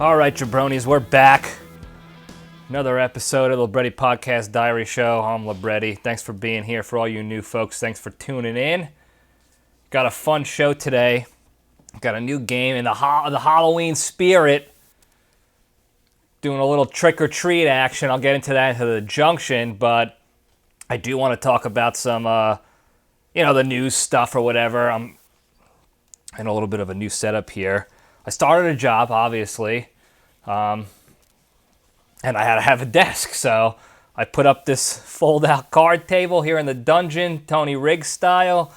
All right, jabronis, we're back. Another episode of the Libretti Podcast Diary Show. I'm Libretti. Thanks for being here. For all you new folks, thanks for tuning in. Got a fun show today. Got a new game in the Halloween spirit. Doing a little trick-or-treat action. I'll get into that into the junction, but I do want to talk about some, the news stuff or whatever. I'm in a little bit of a new setup here. I started a job, obviously, and I had to have a desk, so I put up this fold-out card table here in the dungeon, Tony Riggs style.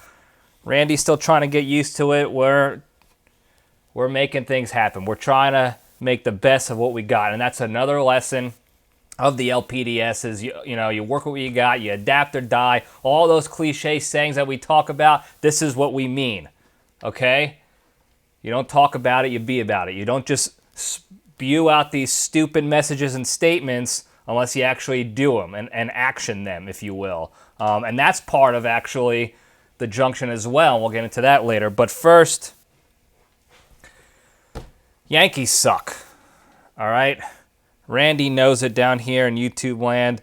Randy's still trying to get used to it. We're making things happen. We're trying to make the best of what we got, and that's another lesson of the LPDS is, you work with what you got, you adapt or die. All those cliche sayings that we talk about, this is what we mean, okay? You don't talk about it, you be about it. You don't just spew out these stupid messages and statements unless you actually do them and action them, if you will. And that's part of actually the junction as well. We'll get into that later. But first, Yankees suck, all right? Randy knows it down here in YouTube land.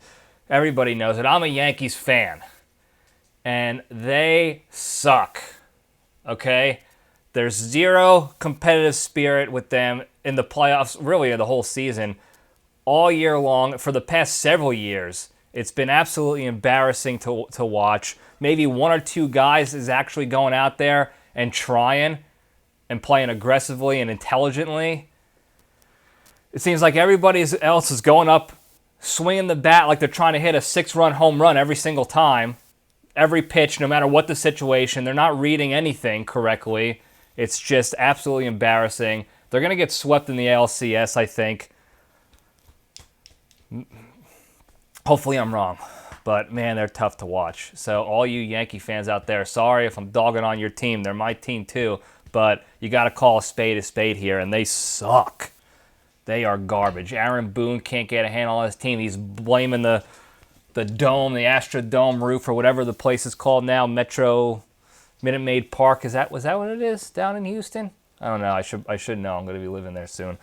Everybody knows it. I'm a Yankees fan, and they suck, okay? There's zero competitive spirit with them in the playoffs, really the whole season, all year long. For the past several years, it's been absolutely embarrassing to watch. Maybe one or two guys is actually going out there and trying and playing aggressively and intelligently. It seems like everybody else is going up, swinging the bat like they're trying to hit a 6-run home run every single time, every pitch, no matter what the situation. They're not reading anything correctly. It's just absolutely embarrassing. They're going to get swept in the ALCS, I think. Hopefully I'm wrong. But, man, they're tough to watch. So all you Yankee fans out there, sorry if I'm dogging on your team. They're my team too. But you got to call a spade here, and they suck. They are garbage. Aaron Boone can't get a handle on his team. He's blaming the dome, the Astrodome roof, or whatever the place is called now, Minute Maid Park. Was that what it is down in Houston? I don't know. I should know. I'm going to be living there soon.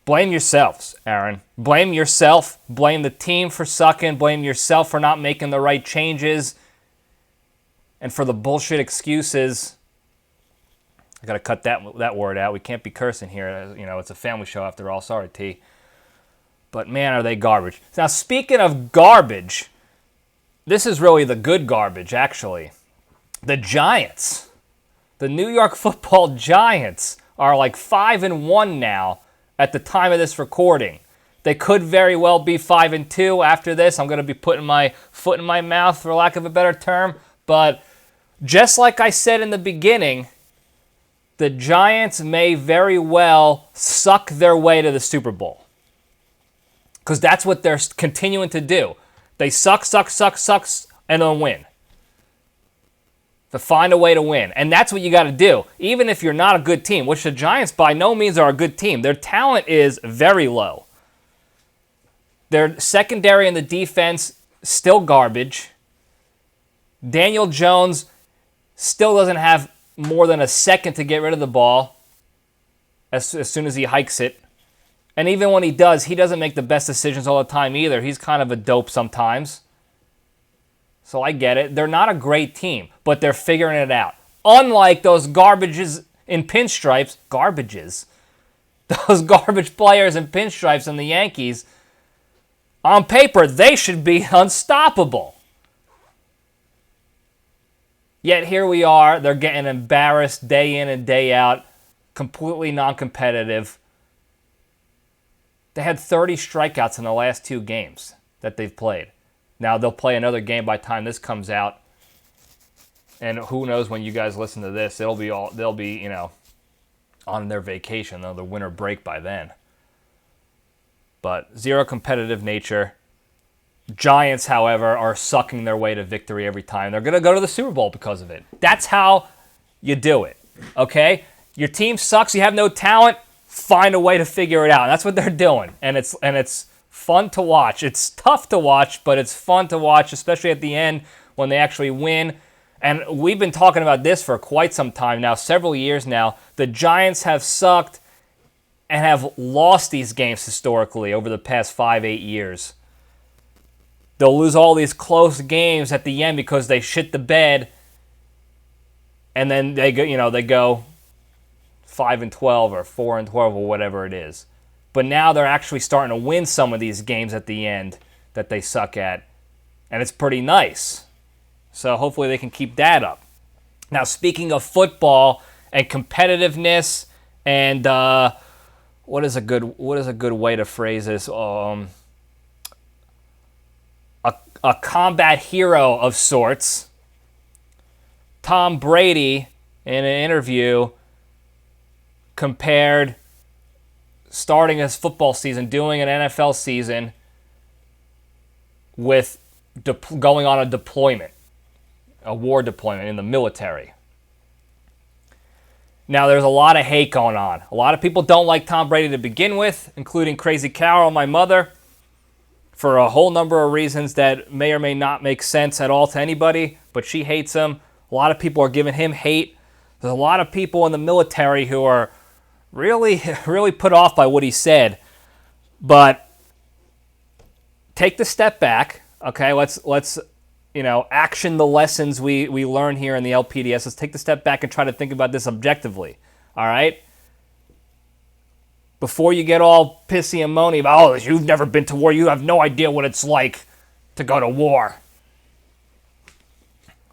Blame yourselves, Aaron. Blame yourself. Blame the team for sucking. Blame yourself for not making the right changes. And for the bullshit excuses. I got to cut that word out. We can't be cursing here. It's a family show after all. Sorry, T. But, man, are they garbage. Now, speaking of garbage, this is really the good garbage, actually. The Giants. The New York Football Giants are like 5-1 now at the time of this recording. They could very well be 5-2 after this. I'm going to be putting my foot in my mouth, for lack of a better term. But just like I said in the beginning, the Giants may very well suck their way to the Super Bowl. Because that's what they're continuing to do. They suck, and then win. To find a way to win. And that's what you got to do. Even if you're not a good team, which the Giants by no means are a good team. Their talent is very low. Their secondary and the defense, still garbage. Daniel Jones still doesn't have more than a second to get rid of the ball as soon as he hikes it. And even when he does, he doesn't make the best decisions all the time either. He's kind of a dope sometimes. So I get it. They're not a great team, but they're figuring it out. Unlike those garbages in pinstripes, those garbage players in pinstripes in the Yankees, on paper, they should be unstoppable. Yet here we are, they're getting embarrassed day in and day out, completely non-competitive. They had 30 strikeouts in the last 2 games that they've played. Now, they'll play another game by the time this comes out. And who knows when you guys listen to this, they'll be on their vacation, their winter break by then. But zero competitive nature. Giants, however, are sucking their way to victory every time. They're going to go to the Super Bowl because of it. That's how you do it, okay? Your team sucks, you have no talent, find a way to figure it out. And that's what they're doing, and it's fun to watch. It's tough to watch, but it's fun to watch, especially at the end when they actually win And we've been talking about this for quite some time now, several years now. The Giants have sucked and have lost these games historically over the past 5-8 years. They'll lose all these close games at the end because they shit the bed, and then they go 5-12 or 4-12 or whatever it is. But now they're actually starting to win some of these games at the end that they suck at, and it's pretty nice. So hopefully they can keep that up. Now, speaking of football and competitiveness, and what is a good way to phrase this? A combat hero of sorts. Tom Brady, in an interview, compared starting his football season, doing an NFL season, with going on a deployment, a war deployment in the military. Now, there's a lot of hate going on. A lot of people don't like Tom Brady to begin with, including Crazy Carol, my mother, for a whole number of reasons that may or may not make sense at all to anybody, but she hates him. A lot of people are giving him hate. There's a lot of people in the military who are really, really put off by what he said. But take the step back, okay? Let's action the lessons we learn here in the LPDS. Let's take the step back and try to think about this objectively, all right? Before you get all pissy and moany about, oh, you've never been to war, you have no idea what it's like to go to war.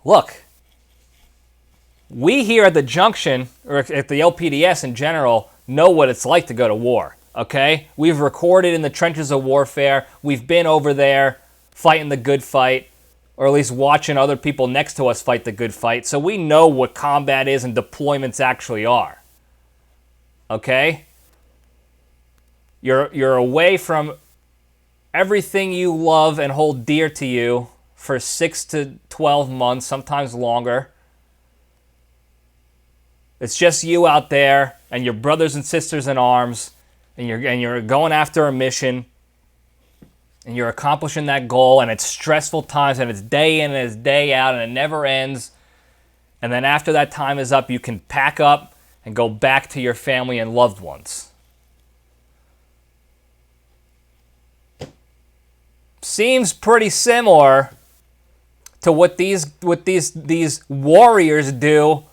Look, we here at the Junction, or at the LPDS in general, know what it's like to go to war, okay? We've recorded in the trenches of warfare. We've been over there fighting the good fight, or at least watching other people next to us fight the good fight. So we know what combat is and deployments actually are, okay? You're away from everything you love and hold dear to you for 6 to 12 months, sometimes longer. It's just you out there and your brothers and sisters in arms, and you're going after a mission, and you're accomplishing that goal, and it's stressful times, and it's day in and it's day out, and it never ends. And then after that time is up, you can pack up and go back to your family and loved ones. Seems pretty similar to what these warriors do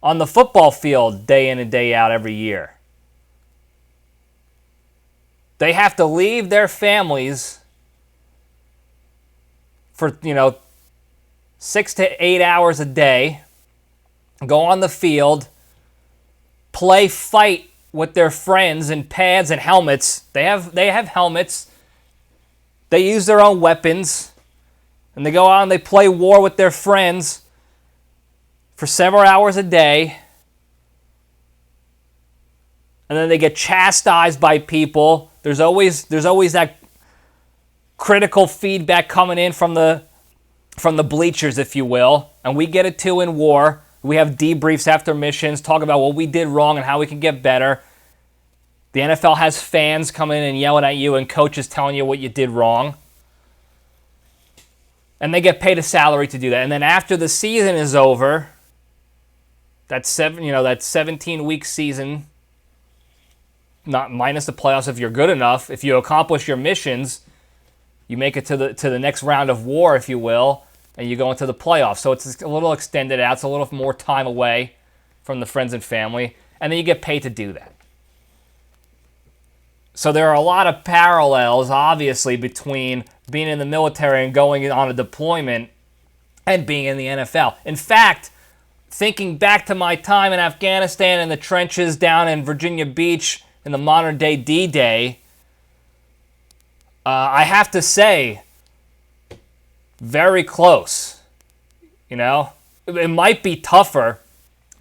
on the football field day in and day out every year. They have to leave their families for 6 to 8 hours a day, go on the field, play fight with their friends in pads and helmets. They have helmets. They use their own weapons, and they go out and they play war with their friends for several hours a day, and then they get chastised by people. There's always that critical feedback coming in from the bleachers, if you will, and we get it too in war. We have debriefs after missions, talk about what we did wrong and how we can get better. The NFL has fans coming in and yelling at you, and coaches telling you what you did wrong. And they get paid a salary to do that. And then after the season is over, that 17-week season, not minus the playoffs if you're good enough, if you accomplish your missions, you make it to the next round of war, if you will, and you go into the playoffs. So it's a little extended out. It's a little more time away from the friends and family, and then you get paid to do that. So there are a lot of parallels, obviously, between being in the military and going on a deployment and being in the NFL. In fact, thinking back to my time in Afghanistan in the trenches down in Virginia Beach in the modern-day D-Day, I have to say, very close. It might be tougher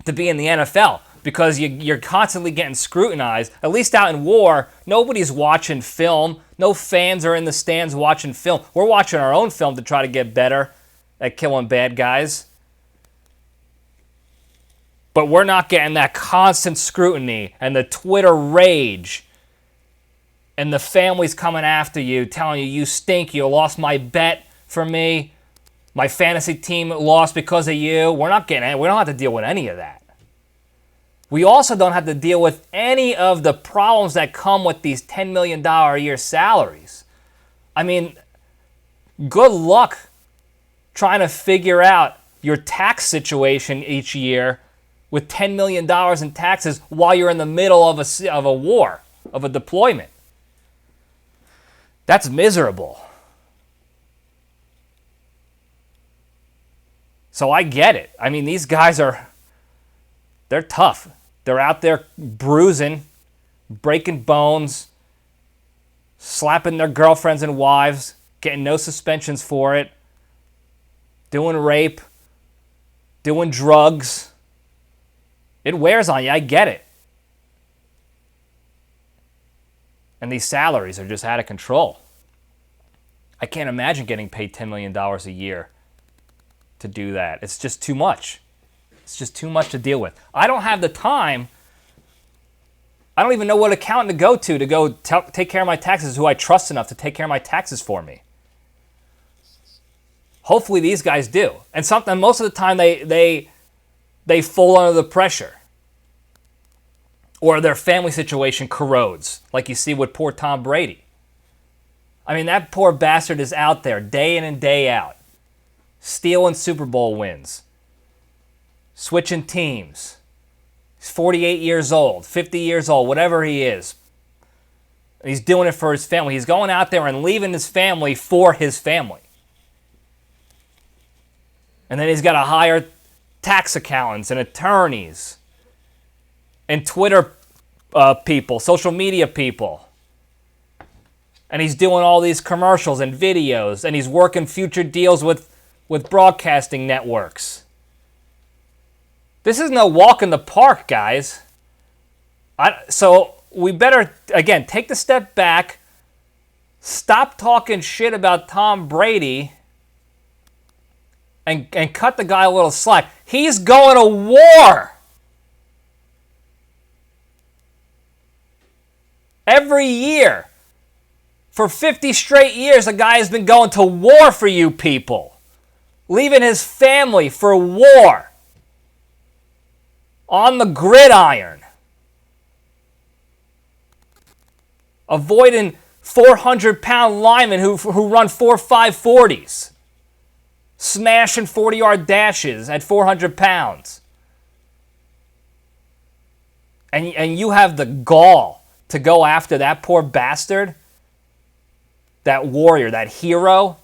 to be in the NFL, because you're constantly getting scrutinized. At least out in war, nobody's watching film. No fans are in the stands watching film. We're watching our own film to try to get better at killing bad guys. But we're not getting that constant scrutiny and the Twitter rage and the families coming after you, telling you, you stink, you lost my bet for me. My fantasy team lost because of you. We don't have to deal with any of that. We also don't have to deal with any of the problems that come with these $10 million a year salaries. I mean, good luck trying to figure out your tax situation each year with $10 million in taxes while you're in the middle of a war, of a deployment. That's miserable. So I get it. I mean, these guys they're tough. They're out there bruising, breaking bones, slapping their girlfriends and wives, getting no suspensions for it, doing rape, doing drugs. It wears on you. I get it. And these salaries are just out of control. I can't imagine getting paid $10 million a year to do that. It's just too much. It's just too much to deal with. I don't have the time. I don't even know what accountant to go take care of my taxes, who I trust enough to take care of my taxes for me. Hopefully these guys do. And most of the time they fall under the pressure. Or their family situation corrodes, like you see with poor Tom Brady. I mean, that poor bastard is out there day in and day out, stealing Super Bowl wins, switching teams. He's 48 years old, 50 years old, whatever he is. He's doing it for his family. He's going out there and leaving his family for his family. And then he's got to hire tax accountants and attorneys and Twitter people, social media people. And he's doing all these commercials and videos, and he's working future deals with broadcasting networks. This is no walk in the park, guys. So we better, again, take the step back, stop talking shit about Tom Brady, and cut the guy a little slack. He's going to war. Every year. For 50 straight years, the guy has been going to war for you people. Leaving his family for war. On the gridiron. Avoiding 400-pound linemen who run 4.5 40s. Smashing 40-yard dashes at 400 pounds. And you have the gall to go after that poor bastard, that warrior, that hero.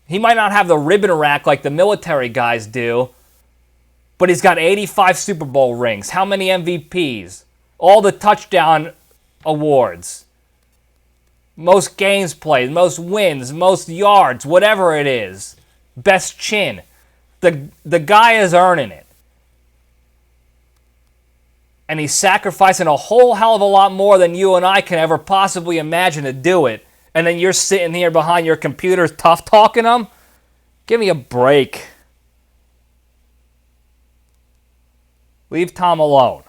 He might not have the ribbon rack like the military guys do, but he's got 85 Super Bowl rings. How many MVPs? All the touchdown awards. Most games played, most wins, most yards, whatever it is. Best chin. The guy is earning it. And he's sacrificing a whole hell of a lot more than you and I can ever possibly imagine to do it. And then you're sitting here behind your computer tough talking him? Give me a break. Leave Tom alone.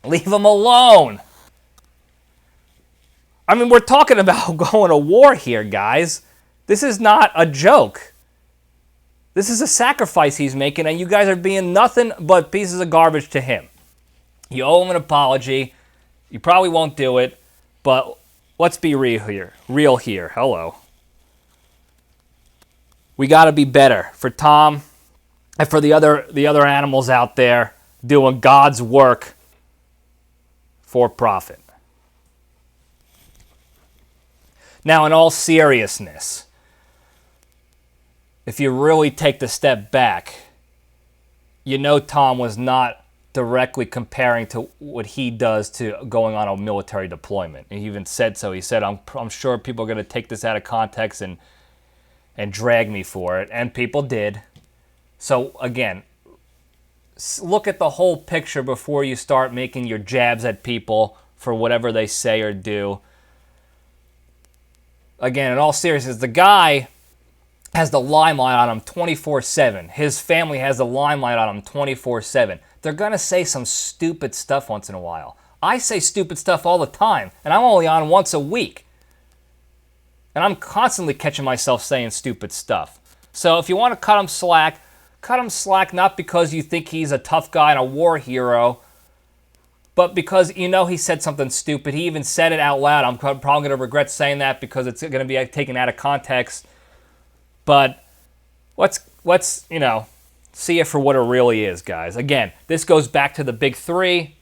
Leave him alone. I mean, we're talking about going to war here, guys. This is not a joke. This is a sacrifice he's making, and you guys are being nothing but pieces of garbage to him. You owe him an apology. You probably won't do it, but let's be real here. Hello. We got to be better for Tom and for the other animals out there doing God's work for profit. Now, in all seriousness, if you really take the step back, you know Tom was not directly comparing to what he does to going on a military deployment. He even said so. He said, I'm sure people are going to take this out of context and drag me for it. And people did. So, again, look at the whole picture before you start making your jabs at people for whatever they say or do. Again, in all seriousness, the guy has the limelight on him 24/7. His family has the limelight on him 24/7. They're going to say some stupid stuff once in a while. I say stupid stuff all the time, and I'm only on once a week. And I'm constantly catching myself saying stupid stuff. So if you want to cut him slack not because you think he's a tough guy and a war hero, but because you know he said something stupid. He even said it out loud. I'm probably going to regret saying that because it's going to be taken out of context. But let's see it for what it really is, guys. Again, this goes back to the big three.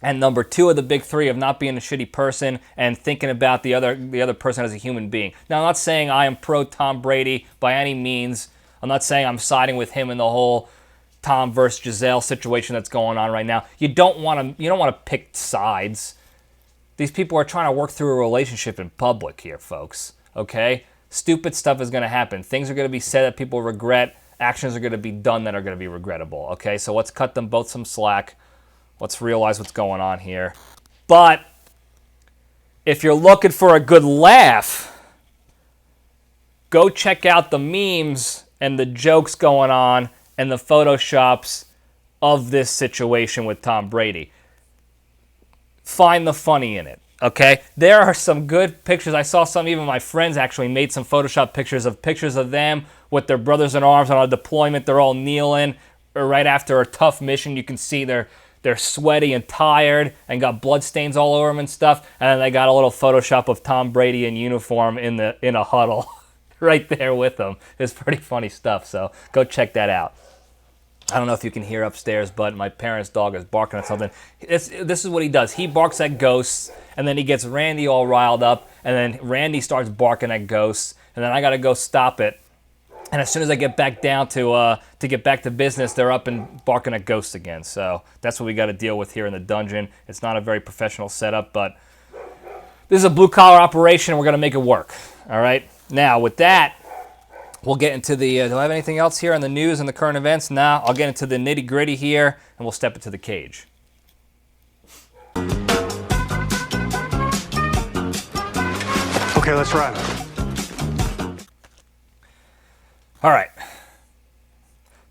And number two of the big three of not being a shitty person and thinking about the other person as a human being. Now, I'm not saying I am pro Tom Brady by any means. I'm not saying I'm siding with him in the whole Tom versus Giselle situation that's going on right now. You don't want to pick sides. These people are trying to work through a relationship in public here, folks. Okay? Stupid stuff is going to happen. Things are going to be said that people regret. Actions are going to be done that are going to be regrettable. Okay? So let's cut them both some slack. Let's realize what's going on here. But if you're looking for a good laugh, go check out the memes and the jokes going on and the photoshops of this situation with Tom Brady. Find the funny in it, okay? There are some good pictures. I saw some, even my friends actually made some Photoshop pictures of them with their brothers in arms on a deployment. They're all kneeling right after a tough mission. You can see they're sweaty and tired and got blood stains all over them and stuff. And then they got a little Photoshop of Tom Brady in uniform in a huddle right there with them. It's pretty funny stuff, so go check that out. I don't know if you can hear upstairs, but my parents' dog is barking at something. This is what he does. He barks at ghosts, and then he gets Randy all riled up, and then Randy starts barking at ghosts, and then I got to go stop it. And as soon as I get back down to get back to business, they're up and barking at ghosts again. So that's what we got to deal with here in the dungeon. It's not a very professional setup, but this is a blue-collar operation, and we're going to make it work. All right? Now, with that, we'll get into the... do I have anything else here on the news and the current events? No, I'll get into the nitty-gritty here, and we'll step into the cage. Okay, let's run. All right.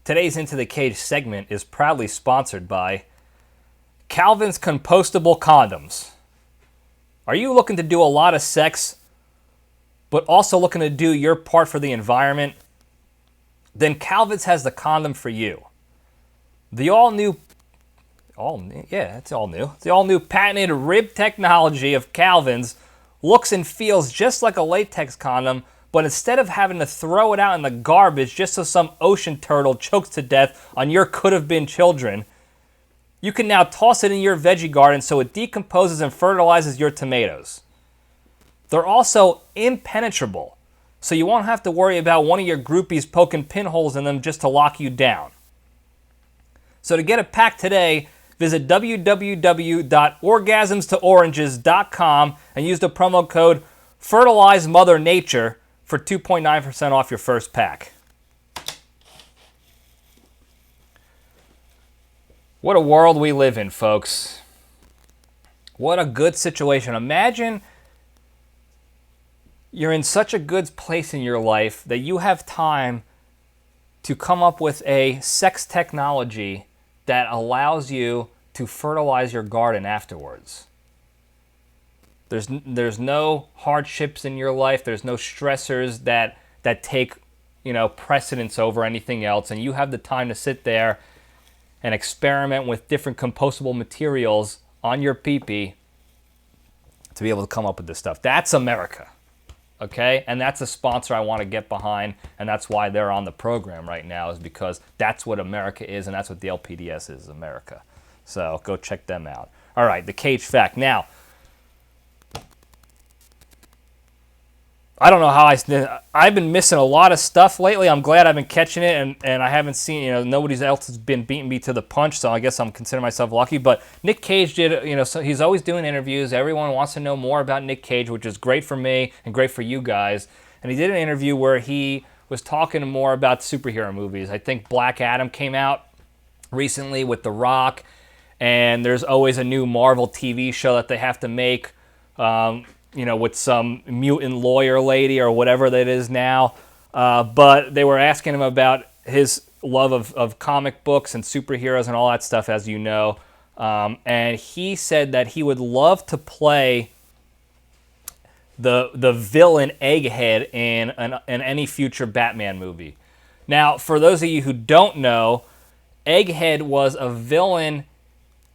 Today's Into the Cage segment is proudly sponsored by Calvin's Compostable Condoms. Are you looking to do a lot of sex, but also looking to do your part for the environment? Then Calvin's has the condom for you. The all-new patented rib technology of Calvin's looks and feels just like a latex condom, but instead of having to throw it out in the garbage just so some ocean turtle chokes to death on your could-have-been children, you can now toss it in your veggie garden so it decomposes and fertilizes your tomatoes. They're also impenetrable, so you won't have to worry about one of your groupies poking pinholes in them just to lock you down. So to get a pack today, visit www.orgasmstooranges.com and use the promo code FertilizeMotherNature for 2.9% off your first pack. What a world we live in, folks. What a good situation. Imagine you're in such a good place in your life that you have time to come up with a sex technology that allows you to fertilize your garden afterwards. There's no hardships in your life. There's no stressors that take, precedence over anything else. And you have the time to sit there and experiment with different compostable materials on your pee-pee to be able to come up with this stuff. That's America, okay? And that's a sponsor I want to get behind, and that's why they're on the program right now, is because that's what America is, and that's what the LPDS is, America. So go check them out. All right, the cage fact. Now, I don't know how I've been missing a lot of stuff lately. I'm glad I've been catching it, and I haven't seen, nobody else has been beating me to the punch, so I guess I'm considering myself lucky. But Nic Cage did, so he's always doing interviews. Everyone wants to know more about Nic Cage, which is great for me and great for you guys. And he did an interview where he was talking more about superhero movies. I think Black Adam came out recently with The Rock, and there's always a new Marvel TV show that they have to make, with some mutant lawyer lady or whatever that is now. But they were asking him about his love of comic books and superheroes and all that stuff, as you know. And he said that he would love to play the villain Egghead in any future Batman movie. Now, for those of you who don't know, Egghead was a villain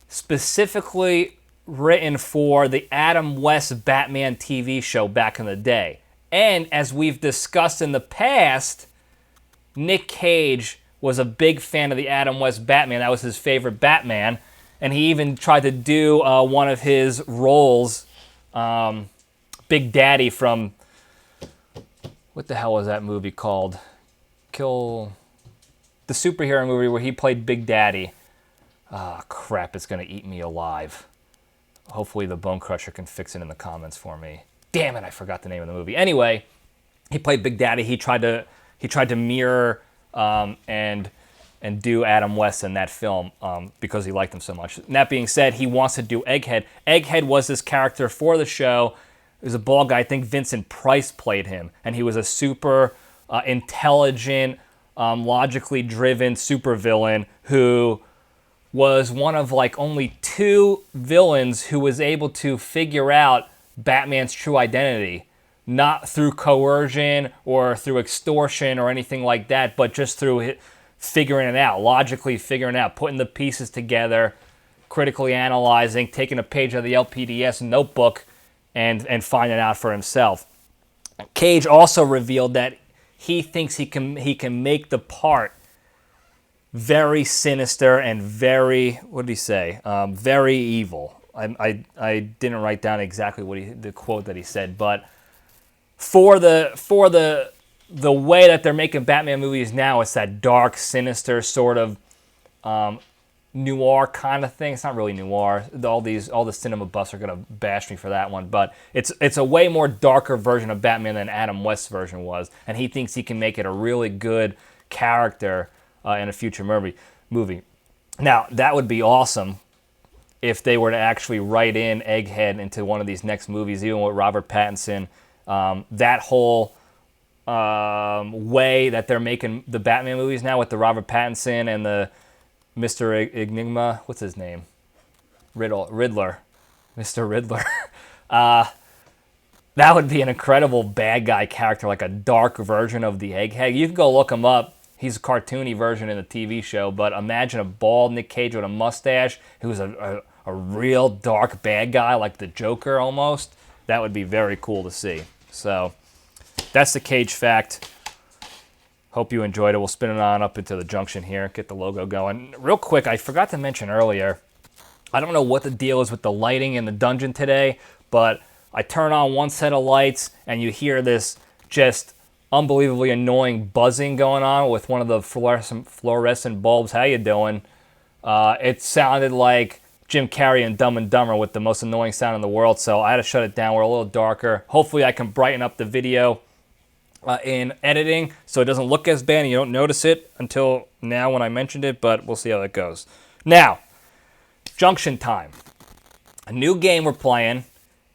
specifically written for the Adam West Batman TV show back in the day. And as we've discussed in the past, Nic Cage was a big fan of the Adam West Batman. That was his favorite Batman. And he even tried to do one of his roles, Big Daddy from, what the hell was that movie called? The superhero movie where he played Big Daddy. Ah, crap, it's going to eat me alive. Hopefully the Bone Crusher can fix it in the comments for me. Damn it, I forgot the name of the movie. Anyway, he played Big Daddy. He tried to mirror and do Adam West in that film because he liked him so much. And that being said, he wants to do Egghead. Egghead was this character for the show. He was a bald guy. I think Vincent Price played him. And he was a super intelligent, logically driven supervillain who was one of like only 2 villains who was able to figure out Batman's true identity. Not through coercion or through extortion or anything like that, but just through figuring it out, logically figuring it out, putting the pieces together, critically analyzing, taking a page out of the LPDS notebook, and finding out for himself. Cage also revealed that he thinks he can make the part very sinister and very, what did he say? Very evil. I didn't write down exactly the quote that he said, but for the way that they're making Batman movies now, it's that dark, sinister sort of noir kind of thing. It's not really noir. All the cinema buffs are gonna bash me for that one, but it's a way more darker version of Batman than Adam West's version was, and he thinks he can make it a really good character in a future movie. Now that would be awesome if they were to actually write in Egghead into one of these next movies, even with Robert Pattinson. That whole way that they're making the Batman movies now with the Robert Pattinson and the Mr. Enigma, what's his name? Riddler. Mr. Riddler. That would be an incredible bad guy character, like a dark version of the Egghead. You can go look him up. He's a cartoony version in the TV show, but imagine a bald Nic Cage with a mustache who's a real dark bad guy, like the Joker almost. That would be very cool to see. So that's the Cage fact. Hope you enjoyed it. We'll spin it on up into the junction here, get the logo going. Real quick, I forgot to mention earlier, I don't know what the deal is with the lighting in the dungeon today, but I turn on one set of lights and you hear this just unbelievably annoying buzzing going on with one of the fluorescent bulbs. How you doing? It sounded like Jim Carrey and Dumb and Dumber with the most annoying sound in the world, so I had to shut it down. We're a little darker. Hopefully I can brighten up the video in editing so it doesn't look as bad and you don't notice it until now when I mentioned it, but we'll see how that goes. Now, Junction time. A new game we're playing,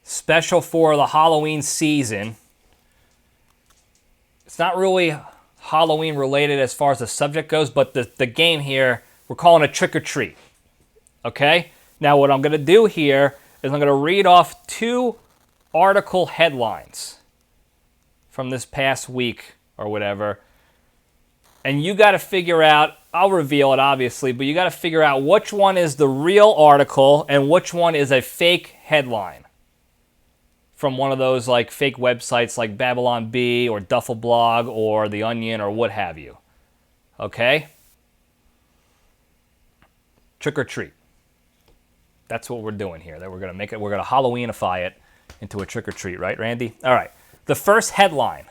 special for the Halloween season. It's not really Halloween related as far as the subject goes, but the game here, we're calling it Trick or Treat. Okay? Now what I'm going to do here is I'm going to read off 2 article headlines from this past week or whatever. And you got to figure out, I'll reveal it obviously, but you got to figure out which one is the real article and which one is a fake headline from one of those like fake websites like Babylon Bee or Duffel Blog or The Onion or what have you. Okay? Trick or treat. That's what we're doing here. That we're going to make it, we're going to Halloweenify it into a trick or treat, right, Randy? All right. The first headline.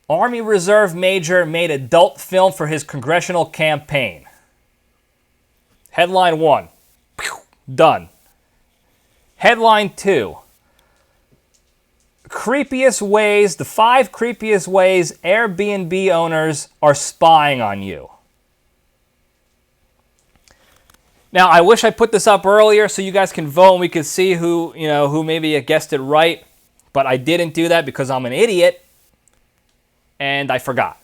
Army Reserve Major made adult film for his congressional campaign. Headline 1. Done. Headline 2. Creepiest ways, the 5 creepiest ways Airbnb owners are spying on you. Now, I wish I put this up earlier so you guys can vote and we could see who maybe guessed it right, but I didn't do that because I'm an idiot and I forgot.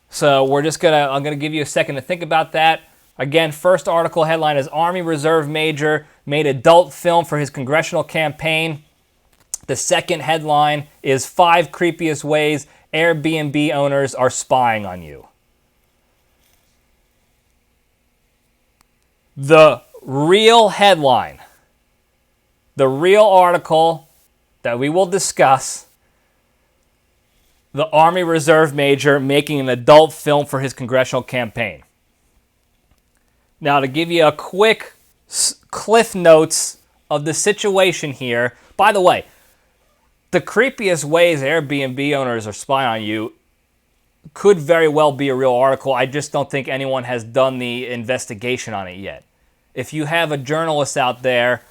So I'm gonna give you a second to think about that. Again, first article headline is Army Reserve Major made adult film for his congressional campaign. The second headline is 5 creepiest ways Airbnb owners are spying on you. The real headline, the real article that we will discuss, the Army Reserve Major making an adult film for his congressional campaign. Now, to give you a quick cliff notes of the situation here, by the way, the creepiest ways Airbnb owners are spying on you could very well be a real article. I just don't think anyone has done the investigation on it yet. If you have a journalist out there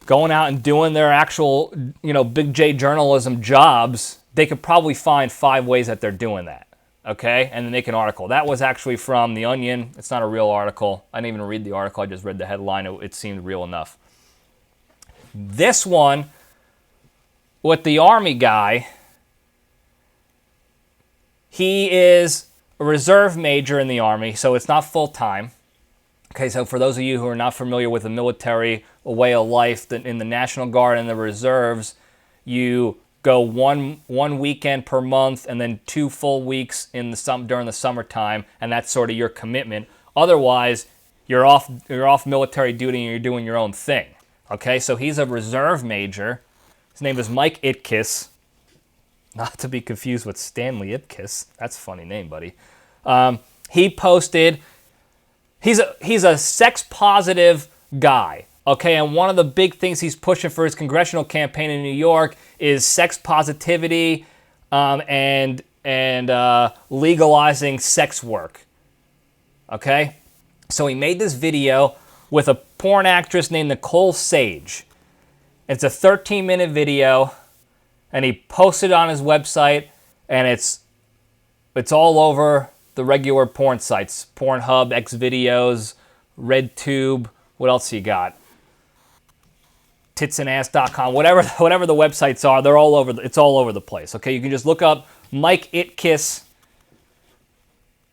going out and doing their actual, big J journalism jobs, they could probably find 5 ways that they're doing that, okay? And then make an article. That was actually from The Onion. It's not a real article. I didn't even read the article. I just read the headline. It seemed real enough. This one, with the Army guy, he is a reserve major in the Army, so it's not full-time. Okay, so for those of you who are not familiar with the military, a way of life, in the National Guard and the reserves, you go one weekend per month and then 2 full weeks during the summertime, and that's sort of your commitment. Otherwise, you're off military duty and you're doing your own thing. Okay, so he's a reserve major. His name is Mike Itkis, not to be confused with Stanley Ipkiss. That's a funny name, buddy. He posted. He's a sex positive guy. Okay, and one of the big things he's pushing for his congressional campaign in New York is sex positivity and legalizing sex work. Okay, so he made this video with a porn actress named Nic Cage. It's a 13-minute video, and he posted it on his website, and it's all over the regular porn sites: Pornhub, Xvideos, RedTube. What else you got? Titsandass.com, whatever the websites are, they're all over. It's all over the place. Okay, you can just look up Mike Itkis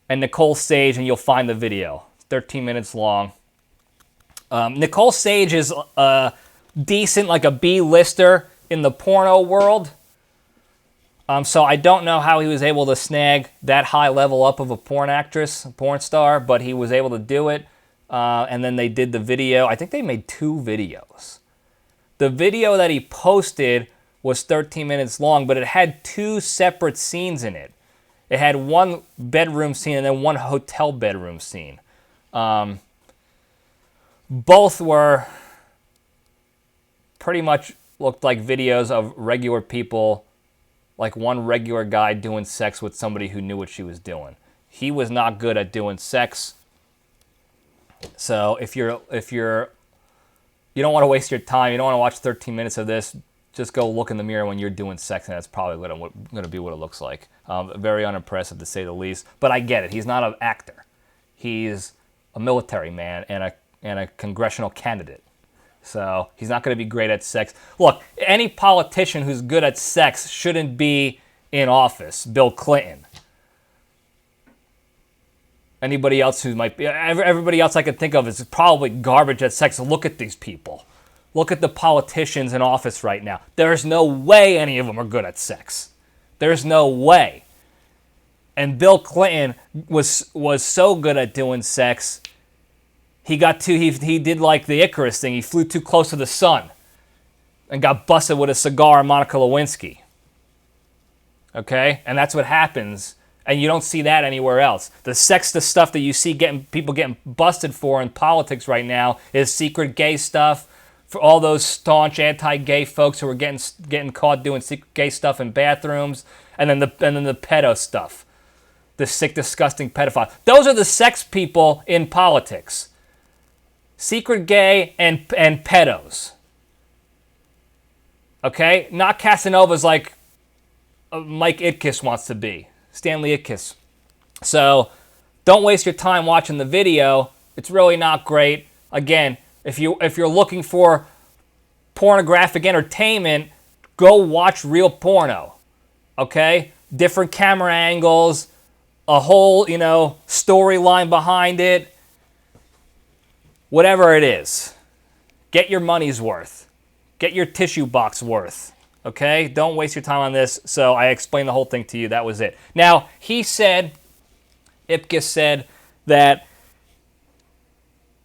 and Nic Cage, and you'll find the video. 13 minutes long. Nic Cage is decent, like a B-lister in the porno world. So I don't know how he was able to snag that high level up of a porn actress, a porn star, but he was able to do it. And then they did the video. I think they made 2 videos. The video that he posted was 13 minutes long, but it had 2 separate scenes in it. It had one bedroom scene and then one hotel bedroom scene. Both were pretty much looked like videos of regular people, like one regular guy doing sex with somebody who knew what she was doing. He was not good at doing sex. So if you don't want to waste your time, you don't want to watch 13 minutes of this, just go look in the mirror when you're doing sex, and that's probably going to be what it looks like. Very unimpressive, to say the least. But I get it. He's not an actor. He's a military man and a congressional candidate. So he's not going to be great at sex. Look, any politician who's good at sex shouldn't be in office. Bill Clinton. Anybody else who might be, everybody else I could think of is probably garbage at sex. Look at these people. Look at the politicians in office right now. There's no way any of them are good at sex. There's no way. And Bill Clinton was so good at doing sex, he did like the Icarus thing. He flew too close to the sun and got busted with a cigar and Monica Lewinsky. Okay? And that's what happens. And you don't see that anywhere else. The stuff that you see people getting busted for in politics right now is secret gay stuff. For all those staunch anti-gay folks who are getting caught doing secret gay stuff in bathrooms, and then the pedo stuff, the sick, disgusting pedophile. Those are the sex people in politics. Secret gay and pedos. Okay, not Casanovas like Mike Itkis wants to be. Stanley Ipkiss. So don't waste your time watching the video. It's really not great. Again, if you're looking for pornographic entertainment, go watch real porno. Okay? Different camera angles, a whole, storyline behind it. Whatever it is. Get your money's worth. Get your tissue box worth. Okay? Don't waste your time on this. So I explained the whole thing to you. That was it. Now, Ipkiss said that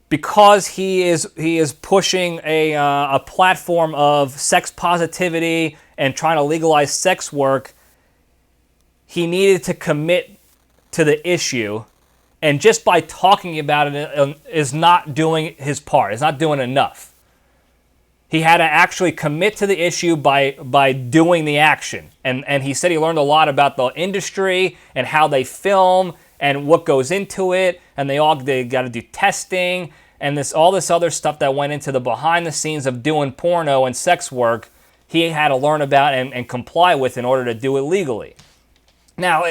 because he is pushing a platform of sex positivity and trying to legalize sex work, he needed to commit to the issue, and just by talking about it is not doing his part. It's not doing enough. He had to actually commit to the issue by doing the action. And he said he learned a lot about the industry and how they film and what goes into it, and they got to do testing and all this other stuff that went into the behind the scenes of doing porno and sex work. He had to learn about and comply with in order to do it legally. Now,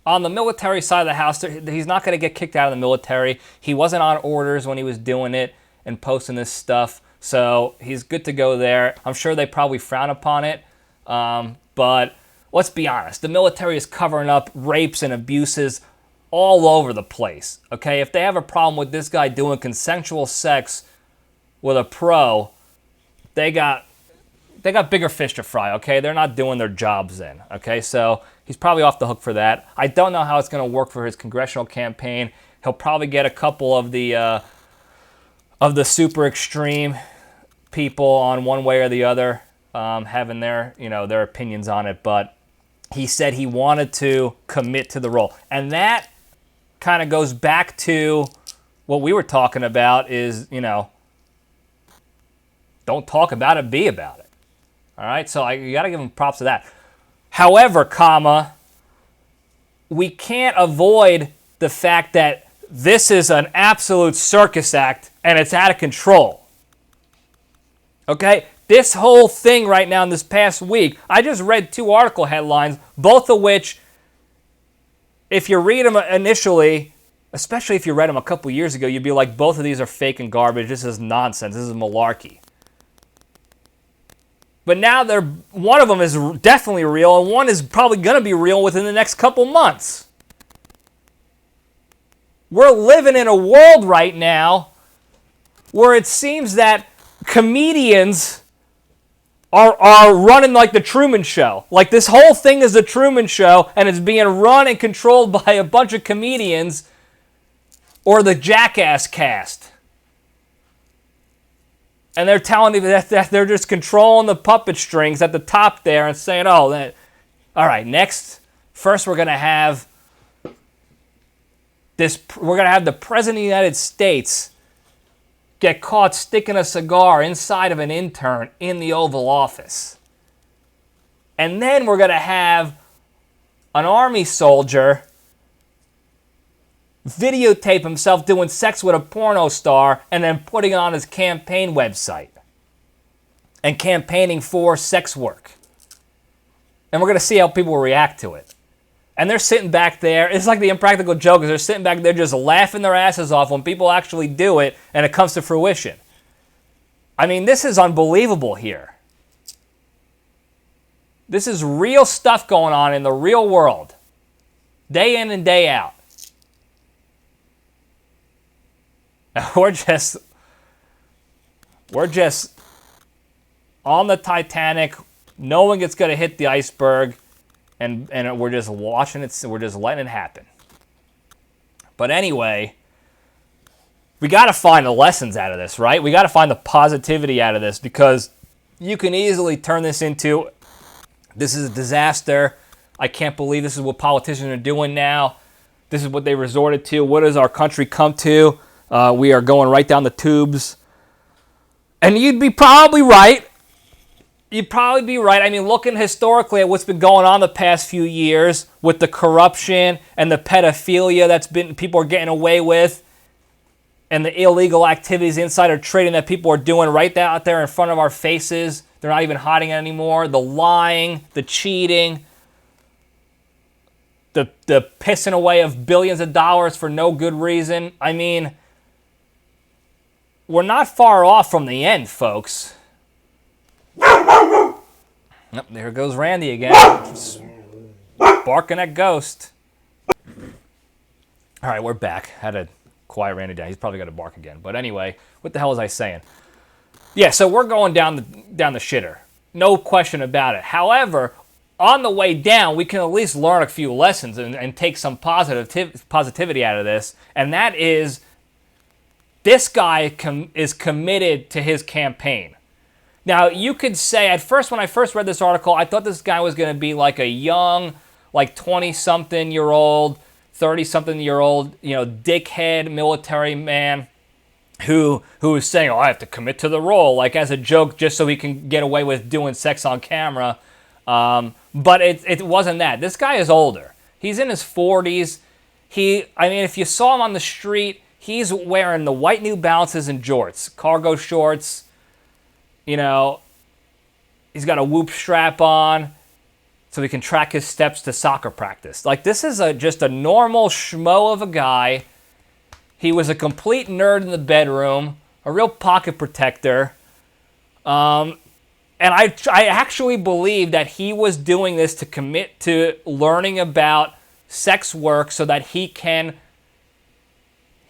on the military side of the house, he's not going to get kicked out of the military. He wasn't on orders when he was doing it and posting this stuff, so he's good to go there. I'm sure they probably frown upon it, but let's be honest. The military is covering up rapes and abuses all over the place, okay? If they have a problem with this guy doing consensual sex with a pro, they got bigger fish to fry, okay? They're not doing their jobs then, okay? So he's probably off the hook for that. I don't know how it's going to work for his congressional campaign. He'll probably get a couple of the super extreme people on one way or the other, having their opinions on it. But he said he wanted to commit to the role, and that kind of goes back to what we were talking about. Is don't talk about it, be about it. All right, so you got to give him props to that. However, we can't avoid the fact that this is an absolute circus act and it's out of control. Okay? This whole thing right now in this past week, I just read 2 article headlines, both of which, if you read them initially, especially if you read them a couple years ago, you'd be like, both of these are fake and garbage. This is nonsense. This is malarkey. But now one of them is definitely real, and one is probably going to be real within the next couple months. We're living in a world right now where it seems that comedians are running like the Truman Show. Like this whole thing is the Truman Show, and it's being run and controlled by a bunch of comedians or the Jackass cast. And they're telling you that they're just controlling the puppet strings at the top there and saying, all right, next, first we're going to have the President of the United States get caught sticking a cigar inside of an intern in the Oval Office. And then we're going to have an Army soldier videotape himself doing sex with a porno star and then putting it on his campaign website and campaigning for sex work. And we're going to see how people will react to it. And they're sitting back there. It's like the Impractical Jokers. They're sitting back there just laughing their asses off when people actually do it and it comes to fruition. I mean, this is unbelievable here. This is real stuff going on in the real world, day in and day out. We're just on the Titanic, knowing it's going to hit the iceberg, and we're just watching it. We're just letting it happen. But anyway, we got to find the lessons out of this, right? We got to find the positivity out of this, because you can easily turn this into, this is a disaster. I can't believe this is what politicians are doing now. This is what they resorted to. What does our country come to? We are going right down the tubes. And you'd be probably right. You'd probably be right. I mean, looking historically at what's been going on the past few years with the corruption and the pedophilia people are getting away with, and the illegal activities, insider trading that people are doing right out there in front of our faces. They're not even hiding it anymore. The lying, the cheating, the pissing away of billions of dollars for no good reason. I mean, we're not far off from the end, folks. Oh, there goes Randy again. Just barking at Ghost. All right, we're back. Had to quiet Randy down. He's probably going to bark again. But anyway, what the hell was I saying? Yeah, so we're going down the shitter. No question about it. However, on the way down, we can at least learn a few lessons and take some positivity out of this. And that is, this guy is committed to his campaign. Now, you could say, at first, when I first read this article, I thought this guy was going to be like a young, like 20-something-year-old, 30-something-year-old, dickhead military man who is saying, I have to commit to the role, like as a joke, just so he can get away with doing sex on camera. But it wasn't that. This guy is older. He's in his 40s. If you saw him on the street, he's wearing the white New Balances and jorts, cargo shorts. He's got a whoop strap on so he can track his steps to soccer practice. Like, this is just a normal schmo of a guy. He was a complete nerd in the bedroom, a real pocket protector. And I actually believe that he was doing this to commit to learning about sex work so that he can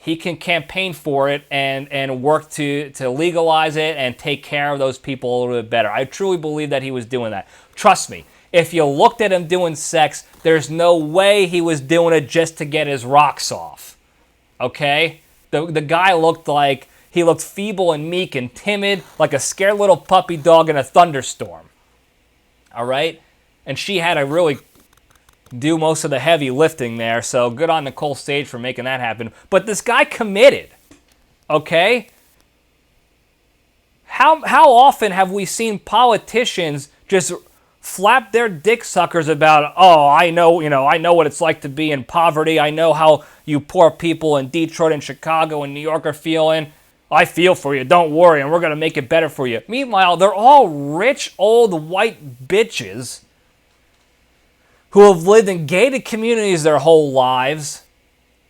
campaign for it and work to legalize it and take care of those people a little bit better. I truly believe that he was doing that. Trust me, if you looked at him doing sex, there's no way he was doing it just to get his rocks off. Okay? The guy looked feeble and meek and timid, like a scared little puppy dog in a thunderstorm. All right? And she had to really do most of the heavy lifting there, so good on Nicole Sage for making that happen. But this guy committed, okay? How often have we seen politicians just flap their dick suckers about, I know what it's like to be in poverty. I know how you poor people in Detroit and Chicago and New York are feeling. I feel for you, don't worry, and we're going to make it better for you. Meanwhile, they're all rich, old, white bitches who have lived in gated communities their whole lives.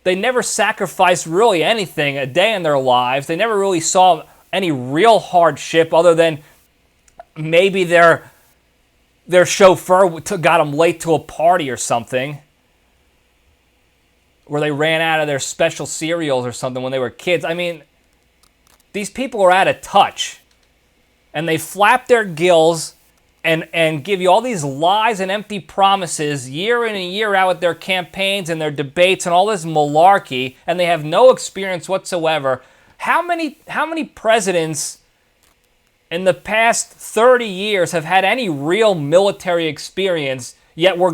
They never sacrificed really anything a day in their lives. They never really saw any real hardship other than maybe their chauffeur got them late to a party or something, where they ran out of their special cereals or something when they were kids. I mean, these people are out of touch, and they flap their gills and give you all these lies and empty promises year in and year out with their campaigns and their debates and all this malarkey, and they have no experience whatsoever. How many presidents in the past 30 years have had any real military experience, yet we're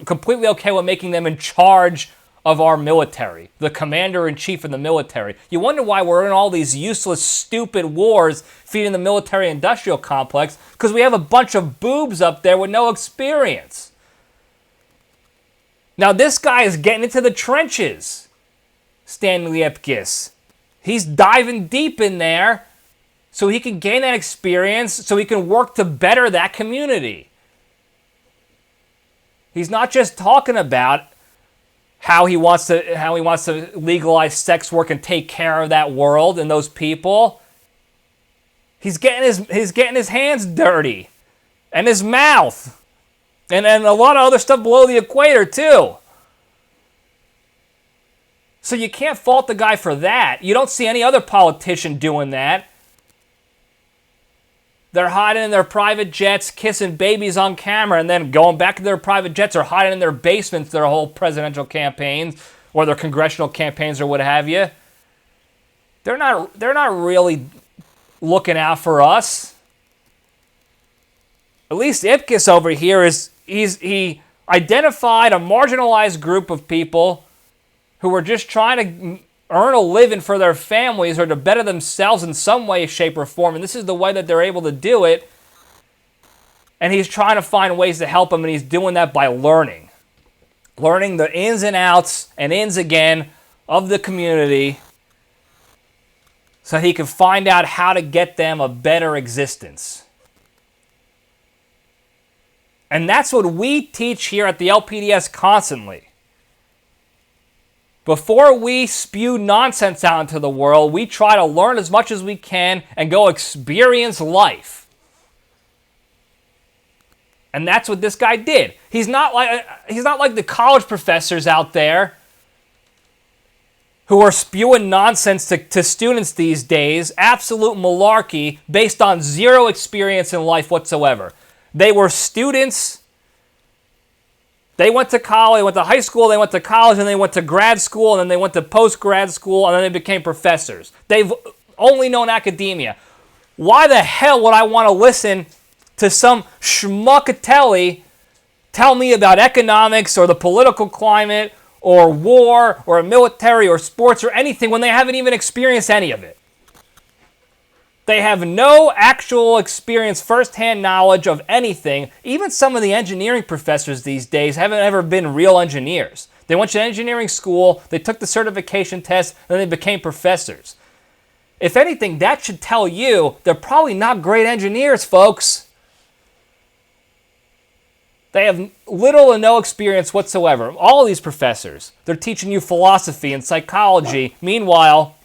completely okay with making them in charge of our military, the commander-in-chief of the military? You wonder why we're in all these useless, stupid wars feeding the military-industrial complex, because we have a bunch of boobs up there with no experience. Now, this guy is getting into the trenches, Stanley Ipkiss. He's diving deep in there so he can gain that experience, so he can work to better that community. He's not just talking about how he wants to legalize sex work and take care of that world and those people. He's getting his hands dirty, and his mouth, and a lot of other stuff below the equator too. So you can't fault the guy for that. You don't see any other politician doing that. They're hiding in their private jets, kissing babies on camera, and then going back to their private jets, or hiding in their basements their whole presidential campaigns or their congressional campaigns or what have you. They're not really looking out for us. At least Ipkiss over here he identified a marginalized group of people who were just trying to earn a living for their families or to better themselves in some way, shape, or form. And this is the way that they're able to do it. And he's trying to find ways to help them, and he's doing that by learning the ins and outs and ins again of the community so he can find out how to get them a better existence. And that's what we teach here at the LPDS constantly. Before we spew nonsense out into the world, we try to learn as much as we can and go experience life. And that's what this guy did. He's not like the college professors out there who are spewing nonsense to students these days, absolute malarkey based on zero experience in life whatsoever. They were students. They went to college, they went to high school, they went to college, and they went to grad school, and then they went to post-grad school, and then they became professors. They've only known academia. Why the hell would I want to listen to some schmuckatelli tell me about economics or the political climate or war or military or sports or anything when they haven't even experienced any of it? They have no actual experience, firsthand knowledge of anything. Even some of the engineering professors these days haven't ever been real engineers. They went to engineering school, they took the certification test, and they became professors. If anything, that should tell you they're probably not great engineers, folks. They have little or no experience whatsoever. All of these professors, they're teaching you philosophy and psychology. Meanwhile,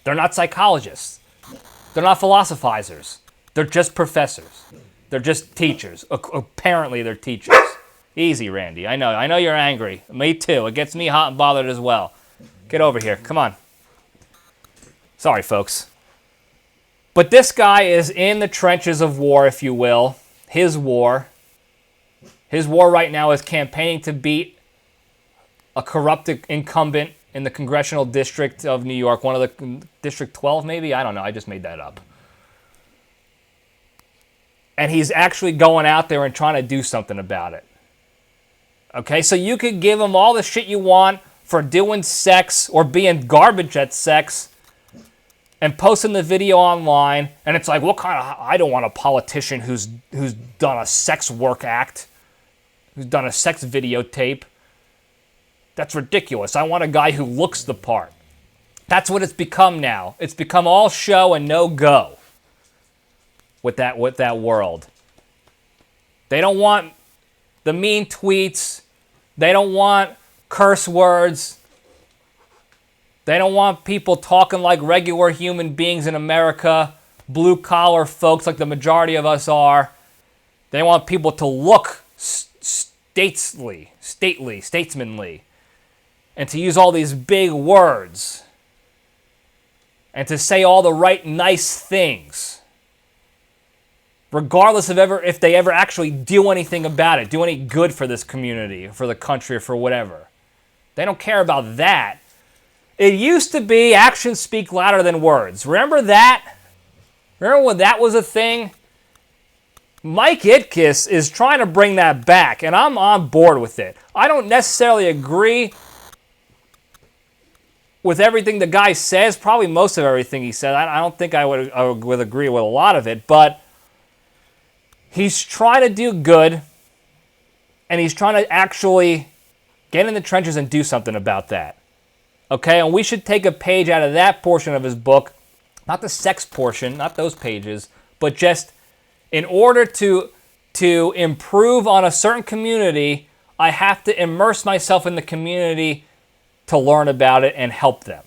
they're not psychologists. They're not philosophizers. They're just professors. They're just teachers. Apparently, they're teachers. Easy, Randy. I know you're angry. Me too. It gets me hot and bothered as well. Get over here. Come on. Sorry, folks. But this guy is in the trenches of war, if you will. His war. His war right now is campaigning to beat a corrupted incumbent in the congressional district of New York, one of the District 12 maybe? I don't know. I just made that up. And he's actually going out there and trying to do something about it. Okay, so you could give him all the shit you want for doing sex or being garbage at sex and posting the video online, and it's like, what kind of... I don't want a politician who's done a sex work act, who's done a sex videotape. That's ridiculous. I want a guy who looks the part. That's what it's become now. It's become all show and no go with that world. They don't want the mean tweets. They don't want curse words. They don't want people talking like regular human beings in America, blue-collar folks like the majority of us are. They want people to look statesmanly, and to use all these big words, and to say all the right nice things, regardless of if they ever actually do anything about it, do any good for this community, for the country, or for whatever. They don't care about that. It used to be actions speak louder than words. Remember that? Remember when that was a thing? Mike Itkis is trying to bring that back, and I'm on board with it. I don't necessarily agree with everything the guy says, probably most of everything he said. I don't think I would agree with a lot of it, but he's trying to do good, and he's trying to actually get in the trenches and do something about that. Okay, and we should take a page out of that portion of his book, not the sex portion, not those pages, but just in order to improve on a certain community, I have to immerse myself in the community to learn about it and help them.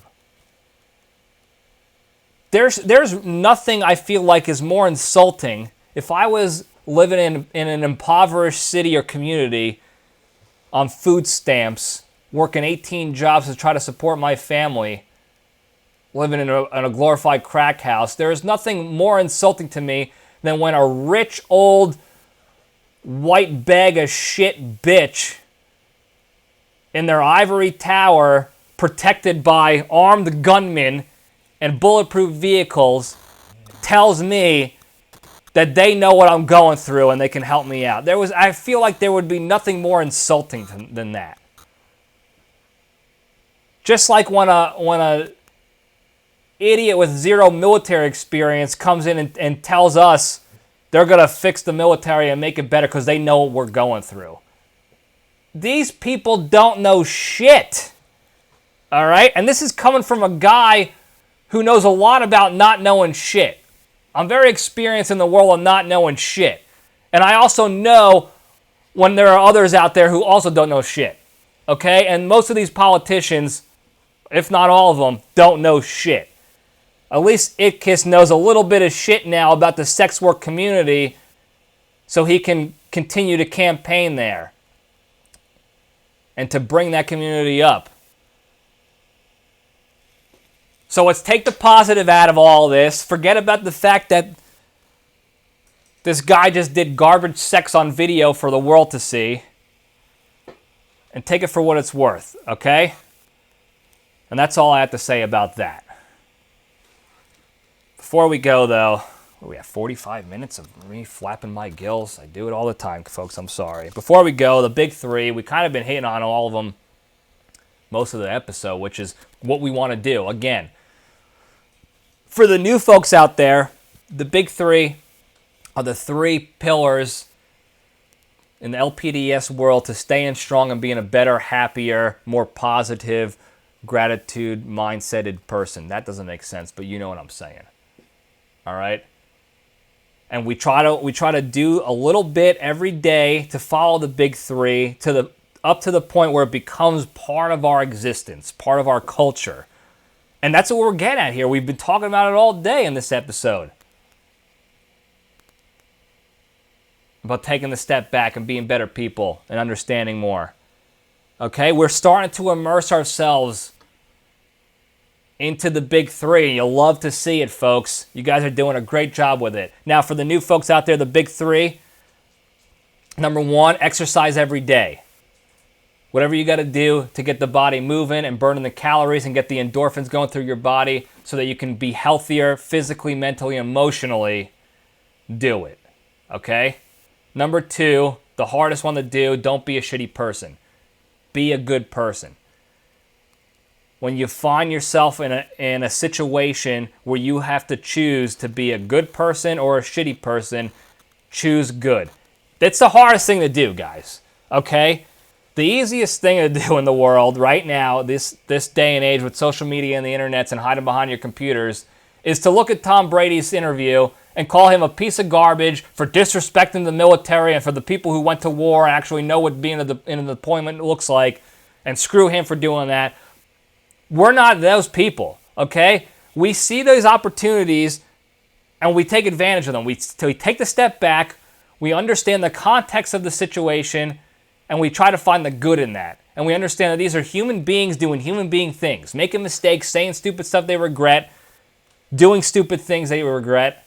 There's nothing I feel like is more insulting. If I was living in an impoverished city or community on food stamps, working 18 jobs to try to support my family, living in a glorified crack house, there is nothing more insulting to me than when a rich old white bag of shit bitch in their ivory tower, protected by armed gunmen and bulletproof vehicles, tells me that they know what I'm going through and they can help me out. I feel like there would be nothing more insulting than that. Just like when a idiot with zero military experience comes in and tells us they're going to fix the military and make it better because they know what we're going through. These people don't know shit. All right? And this is coming from a guy who knows a lot about not knowing shit. I'm very experienced in the world of not knowing shit. And I also know when there are others out there who also don't know shit. Okay? And most of these politicians, if not all of them, don't know shit. At least Itkis knows a little bit of shit now about the sex work community so he can continue to campaign there and to bring that community up. So let's take the positive out of all this. Forget about the fact that this guy just did garbage sex on video for the world to see. And take it for what it's worth, okay? And that's all I have to say about that. Before we go, though, we have 45 minutes of me flapping my gills. I do it all the time, folks. I'm sorry. Before we go, the big three, we kind of been hitting on all of them most of the episode, which is what we want to do. Again, for the new folks out there, the big three are the three pillars in the LPDS world to staying strong and being a better, happier, more positive, gratitude mindseted person. That doesn't make sense, but you know what I'm saying. All right? And we try to do a little bit every day to follow the big three up to the point where it becomes part of our existence, part of our culture. And that's what we're getting at here. We've been talking about it all day in this episode. About taking the step back and being better people and understanding more. Okay? We're starting to immerse ourselves into the big three. You'll love to see it, folks. You guys are doing a great job with it. Now, for the new folks out there, the big three. Number one, exercise every day. Whatever you got to do to get the body moving and burning the calories and get the endorphins going through your body so that you can be healthier physically, mentally, emotionally, do it. Okay? Number two, the hardest one to do, don't be a shitty person. Be a good person. When you find yourself in a situation where you have to choose to be a good person or a shitty person, choose good. That's the hardest thing to do, guys. Okay? The easiest thing to do in the world right now, this day and age with social media and the internets and hiding behind your computers, is to look at Tom Brady's interview and call him a piece of garbage for disrespecting the military and for the people who went to war and actually know what being in a deployment looks like, and screw him for doing that. We're not those people, okay? We see those opportunities and we take advantage of them. We take the step back, we understand the context of the situation, and we try to find the good in that. And we understand that these are human beings doing human being things, making mistakes, saying stupid stuff they regret, doing stupid things they regret,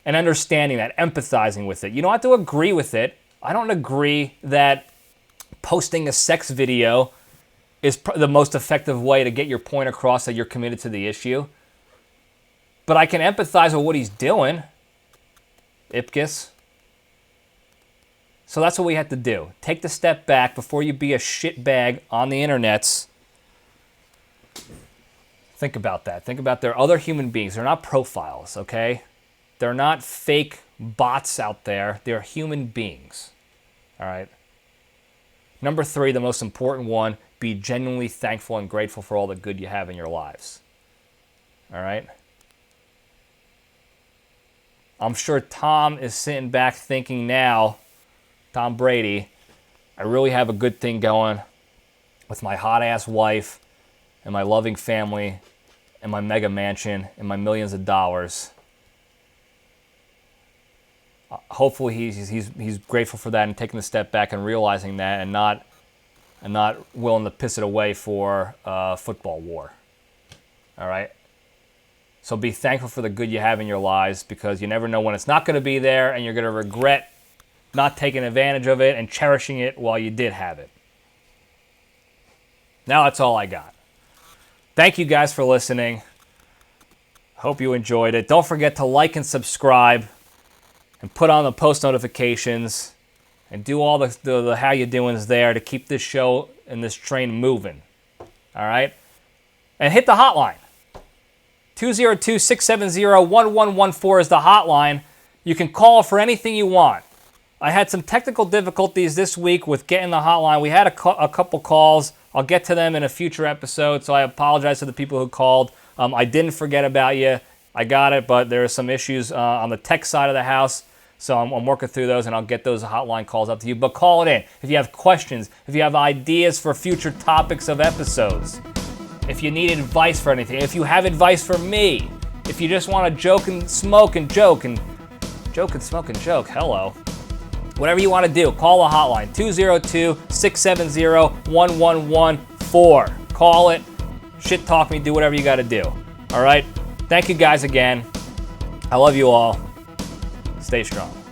and understanding that, empathizing with it. You don't have to agree with it. I don't agree that posting a sex video is the most effective way to get your point across that you're committed to the issue. But I can empathize with what he's doing. Ipkiss. So that's what we have to do. Take the step back before you be a shitbag on the internets. Think about that. Think about they're other human beings. They're not profiles, okay? They're not fake bots out there. They're human beings. All right? Number three, the most important one, be genuinely thankful and grateful for all the good you have in your lives. All right? I'm sure Tom is sitting back thinking now, Tom Brady, I really have a good thing going with my hot-ass wife and my loving family and my mega mansion and my millions of dollars. Hopefully he's grateful for that and taking the step back and realizing that and not willing to piss it away for a football war. All right? So be thankful for the good you have in your lives, because you never know when it's not going to be there and you're going to regret not taking advantage of it and cherishing it while you did have it. Now that's all I got. Thank you guys for listening. Hope you enjoyed it. Don't forget to like and subscribe and put on the post notifications and do all the how you doings there to keep this show and this train moving. All right? And hit the hotline. 202-670-1114 is the hotline. You can call for anything you want. I had some technical difficulties this week with getting the hotline. We had a couple calls. I'll get to them in a future episode, so I apologize to the people who called. I didn't forget about you. I got it, but there are some issues on the tech side of the house, so I'm working through those, and I'll get those hotline calls up to you. But call it in if you have questions, if you have ideas for future topics of episodes, if you need advice for anything, if you have advice for me, if you just want to joke and smoke and joke and smoke and joke, hello. Whatever you want to do, call the hotline, 202-670-1114. Call it, shit talk me, do whatever you got to do. All right? Thank you guys again. I love you all. Stay strong.